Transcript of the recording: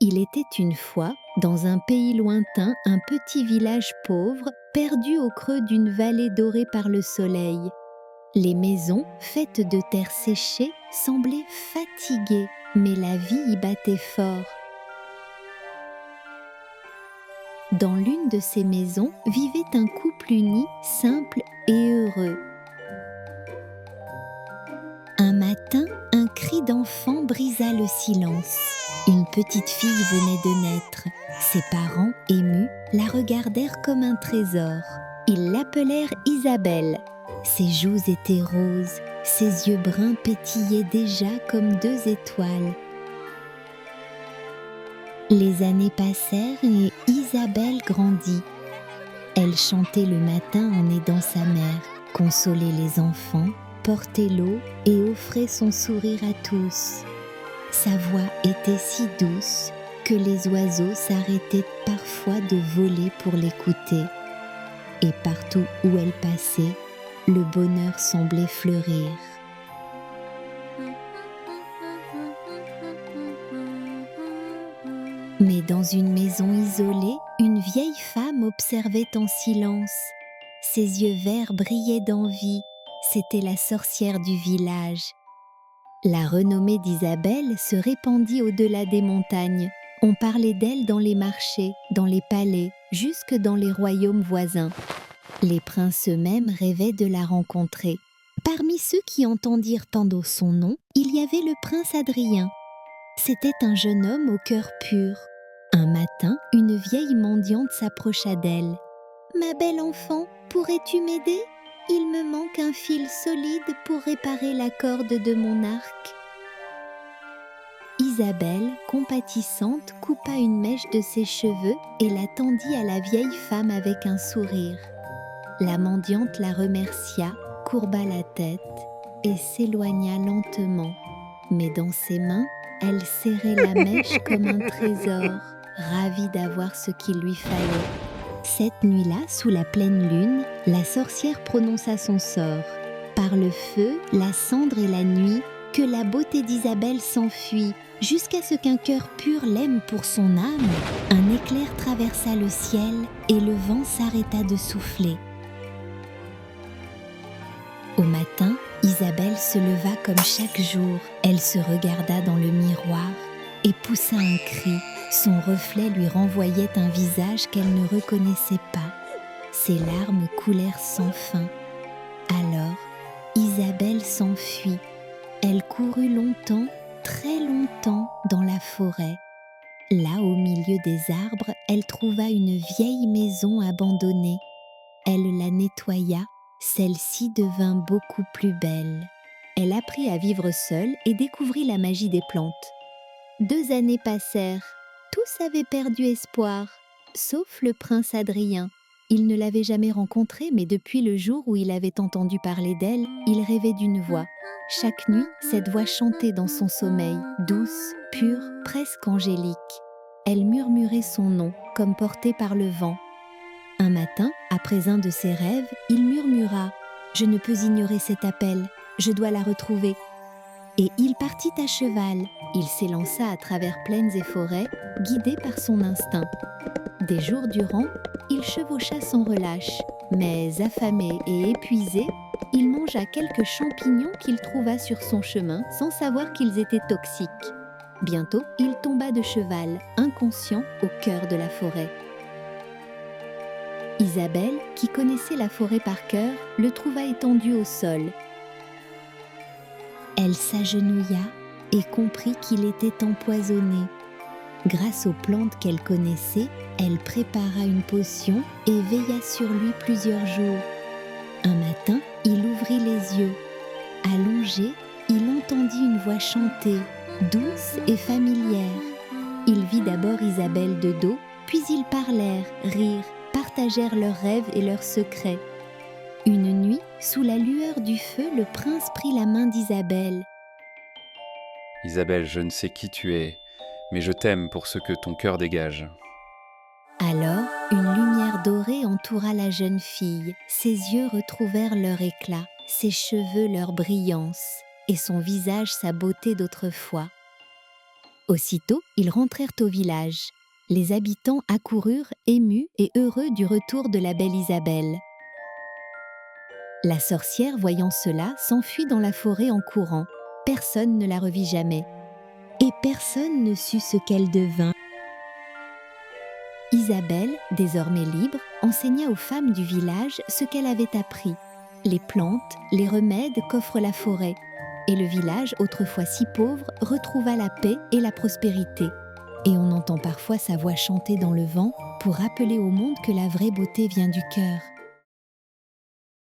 Il était une fois, dans un pays lointain, un petit village pauvre, perdu au creux d'une vallée dorée par le soleil. Les maisons, faites de terre séchée, semblaient fatiguées, mais la vie y battait fort. Dans l'une de ces maisons vivait un couple uni, simple et heureux. Un matin, un cri d'enfant brisa le silence. Une petite fille venait de naître. Ses parents, émus, la regardèrent comme un trésor. Ils l'appelèrent Isabelle. Ses joues étaient roses, ses yeux bruns pétillaient déjà comme deux étoiles. Les années passèrent et Isabelle grandit. Elle chantait le matin en aidant sa mère, consolait les enfants, portait l'eau et offrait son sourire à tous. Sa voix était si douce que les oiseaux s'arrêtaient parfois de voler pour l'écouter. Et partout où elle passait, le bonheur semblait fleurir. Mais dans une maison isolée, une vieille femme observait en silence. Ses yeux verts brillaient d'envie. C'était la sorcière du village. La renommée d'Isabelle se répandit au-delà des montagnes. On parlait d'elle dans les marchés, dans les palais, jusque dans les royaumes voisins. Les princes eux-mêmes rêvaient de la rencontrer. Parmi ceux qui entendirent tantôt son nom, il y avait le prince Adrien. C'était un jeune homme au cœur pur. Un matin, une vieille mendiante s'approcha d'elle. « Ma belle enfant, pourrais-tu m'aider ? Il me manque un fil solide pour réparer la corde de mon arc. » Isabelle, compatissante, coupa une mèche de ses cheveux et la tendit à la vieille femme avec un sourire. La mendiante la remercia, courba la tête et s'éloigna lentement. Mais dans ses mains, elle serrait la mèche comme un trésor, ravie d'avoir ce qu'il lui fallait. Cette nuit-là, sous la pleine lune, la sorcière prononça son sort. Par le feu, la cendre et la nuit, que la beauté d'Isabelle s'enfuit, jusqu'à ce qu'un cœur pur l'aime pour son âme. Un éclair traversa le ciel et le vent s'arrêta de souffler. Au matin, Isabelle se leva comme chaque jour. Elle se regarda dans le miroir et poussa un cri. Son reflet lui renvoyait un visage qu'elle ne reconnaissait pas. Ses larmes coulèrent sans fin. Alors, Isabelle s'enfuit. Elle courut longtemps, très longtemps, dans la forêt. Là, au milieu des arbres, elle trouva une vieille maison abandonnée. Elle la nettoya. Celle-ci devint beaucoup plus belle. Elle apprit à vivre seule et découvrit la magie des plantes. 2 années passèrent. Tous avaient perdu espoir, sauf le prince Adrien. Il ne l'avait jamais rencontrée, mais depuis le jour où il avait entendu parler d'elle, il rêvait d'une voix. Chaque nuit, cette voix chantait dans son sommeil, douce, pure, presque angélique. Elle murmurait son nom, comme portée par le vent. Un matin, après un de ses rêves, il murmura « Je ne peux ignorer cet appel, je dois la retrouver ». Et il partit à cheval. Il s'élança à travers plaines et forêts, guidé par son instinct. Des jours durant, il chevaucha sans relâche, mais affamé et épuisé, il mangea quelques champignons qu'il trouva sur son chemin sans savoir qu'ils étaient toxiques. Bientôt, il tomba de cheval, inconscient, au cœur de la forêt. Isabelle, qui connaissait la forêt par cœur, le trouva étendu au sol. Elle s'agenouilla et comprit qu'il était empoisonné. Grâce aux plantes qu'elle connaissait, elle prépara une potion et veilla sur lui plusieurs jours. Un matin, il ouvrit les yeux. Allongé, il entendit une voix chanter, douce et familière. Il vit d'abord Isabelle de dos, puis ils parlèrent, rirent, partagèrent leurs rêves et leurs secrets. Une nuit, sous la lueur du feu, le prince prit la main d'Isabelle. « Isabelle, je ne sais qui tu es, mais je t'aime pour ce que ton cœur dégage. » Alors, une lumière dorée entoura la jeune fille. Ses yeux retrouvèrent leur éclat, ses cheveux leur brillance, et son visage sa beauté d'autrefois. Aussitôt, ils rentrèrent au village. Les habitants accoururent émus et heureux du retour de la belle Isabelle. La sorcière, voyant cela, s'enfuit dans la forêt en courant. Personne ne la revit jamais. Et personne ne sut ce qu'elle devint. Isabelle, désormais libre, enseigna aux femmes du village ce qu'elle avait appris, les plantes, les remèdes qu'offre la forêt. Et le village, autrefois si pauvre, retrouva la paix et la prospérité. Et on entend parfois sa voix chanter dans le vent pour rappeler au monde que la vraie beauté vient du cœur.